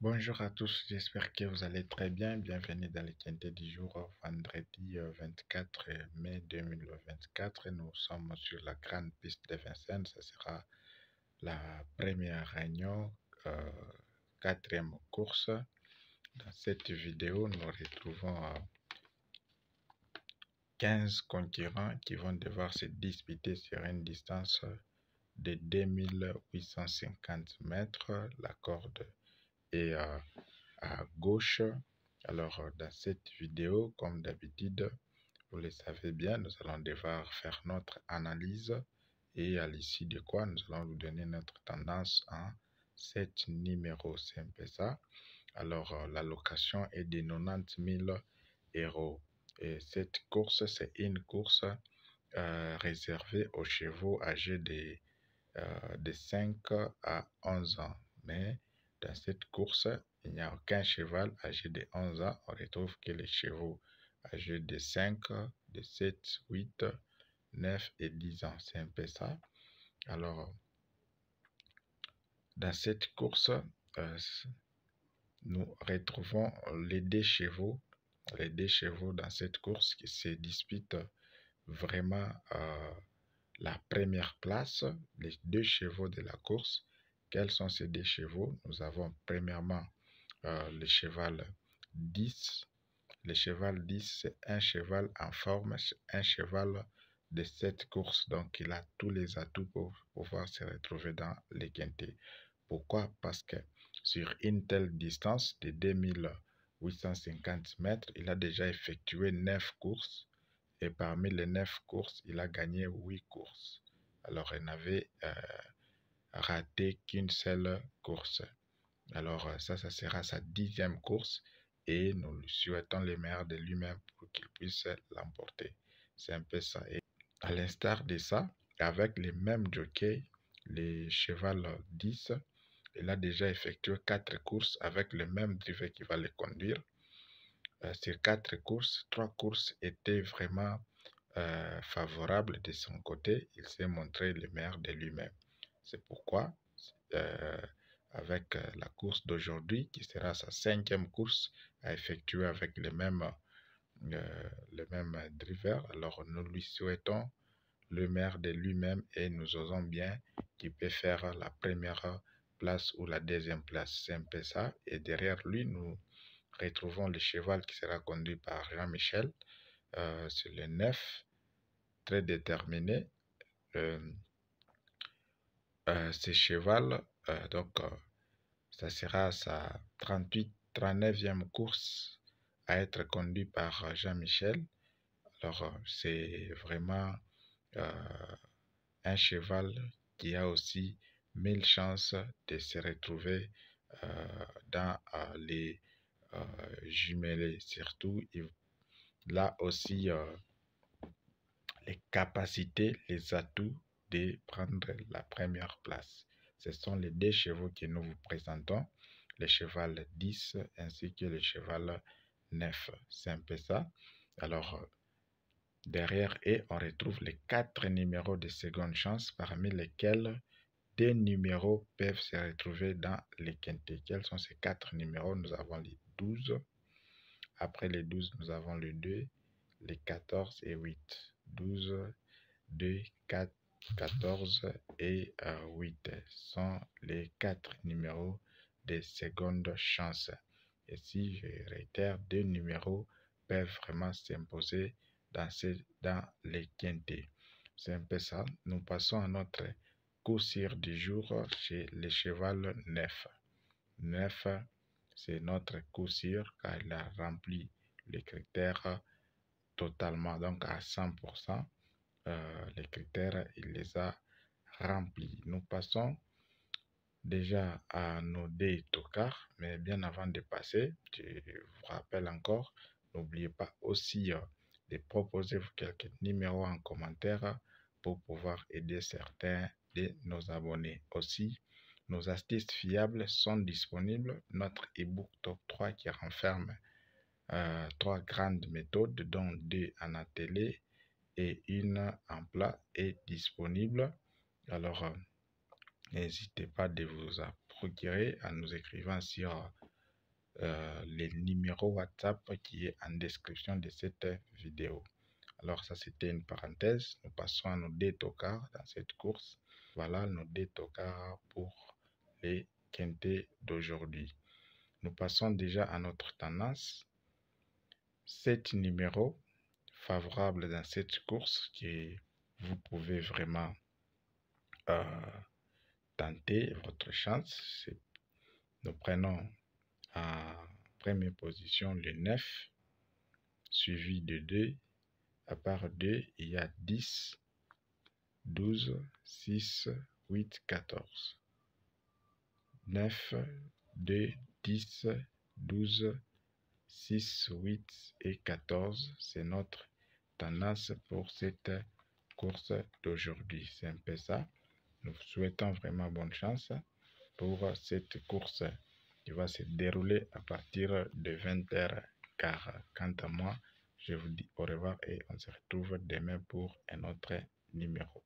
Bonjour à tous, j'espère que vous allez très bien. Bienvenue dans le quintet du jour, vendredi 24 mai 2024. Nous sommes sur la grande piste de Vincennes. Ce sera la première réunion, quatrième course. Dans cette vidéo, nous retrouvons 15 concurrents qui vont devoir se disputer sur une distance de 2850 mètres. La corde est à gauche. Alors, dans cette vidéo, comme d'habitude, vous le savez bien, nous allons devoir faire notre analyse et à l'issue de quoi nous allons vous donner notre tendance en 7 numéros. C'est un peu ça. Alors, la location est de 90 000 euros. Et cette course, c'est une course réservée aux chevaux âgés de 5 à 11 ans. Mais dans cette course, il n'y a aucun cheval âgé de 11 ans. On retrouve que les chevaux âgés de 5, de 7, 8, 9 et 10 ans. C'est un peu ça. Alors, dans cette course, nous retrouvons les deux chevaux dans cette course qui se disputent vraiment la première place, les deux chevaux de la course. Quels sont ces deux chevaux? Nous avons premièrement le cheval 10. Le cheval 10, c'est un cheval en forme, c'est un cheval de cette course. Donc, il a tous les atouts pour pouvoir se retrouver dans les quintés. Pourquoi? Parce que sur une telle distance de 2850 mètres, il a déjà effectué 9 courses. Et parmi les 9 courses, il a gagné 8 courses. Alors, il n'avait raté qu'une seule course. Alors, ça sera sa 10e course et nous lui souhaitons le meilleur de lui-même pour qu'il puisse l'emporter. C'est un peu ça. Et à l'instar de ça, avec les mêmes jockeys, les cheval 10, il a déjà effectué 4 courses avec le même driver qui va le conduire. Sur 4 courses, 3 courses étaient vraiment favorable de son côté. Il s'est montré le meilleur de lui-même. C'est pourquoi, avec la course d'aujourd'hui, qui sera sa 5e course à effectuer avec le même driver, alors nous lui souhaitons le meilleur de lui-même et nous osons bien qu'il peut faire la première place ou la 2e place. C'est un peu ça. Et derrière lui, nous retrouvons le cheval qui sera conduit par Jean-Michel sur le 9. Très déterminé. Ce cheval, ça sera sa 39e course à être conduit par Jean-Michel. Alors, c'est vraiment un cheval qui a aussi 1000 chances de se retrouver dans les jumelés. Surtout, il a aussi les capacités, les atouts de prendre la première place. Ce sont les deux chevaux que nous vous présentons, le cheval 10 ainsi que le cheval 9. C'est un peu ça. Alors, derrière et on retrouve les 4 numéros de seconde chance, parmi lesquels 2 numéros peuvent se retrouver dans les quintés. Quels sont ces 4 numéros? Nous avons les 12. Après les 12, nous avons le 2, les 14 et 8. 12, 2, 4, 14 et 8 sont les 4 numéros de seconde chance. Et si je réitère, 2 numéros peuvent vraiment s'imposer dans les quintés. C'est un peu ça. Nous passons à notre coursier du jour chez le cheval 9. 9, c'est notre coursier car il a rempli les critères totalement, donc à 100%. Les critères, il les a remplis. Nous passons déjà à nos deux tocards, mais bien avant de passer, je vous rappelle encore, n'oubliez pas aussi de proposer quelques numéros en commentaire pour pouvoir aider certains de nos abonnés. Aussi, nos astuces fiables sont disponibles. Notre ebook Top 3 qui renferme 3 grandes méthodes, dont 2 en atelier et une en plat est disponible. Alors, n'hésitez pas de vous procurer en nous écrivant sur le numéro WhatsApp qui est en description de cette vidéo. Alors ça, c'était une parenthèse. Nous passons à nos deux tocards dans cette course. Voilà nos deux tocards pour les quintés d'aujourd'hui. Nous passons déjà à notre tendance. 7 numéros favorables dans cette course que vous pouvez vraiment tenter votre chance. Nous prenons en première position le 9, suivi de 2. À part 2, il y a 10, 12, 6, 8, 14. 9, 2, 10, 12, 6, 8 et 14. C'est notre tendance pour cette course d'aujourd'hui. C'est un peu ça. Nous souhaitons vraiment bonne chance pour cette course qui va se dérouler à partir de 20h15. Quant à moi, je vous dis au revoir et on se retrouve demain pour un autre numéro.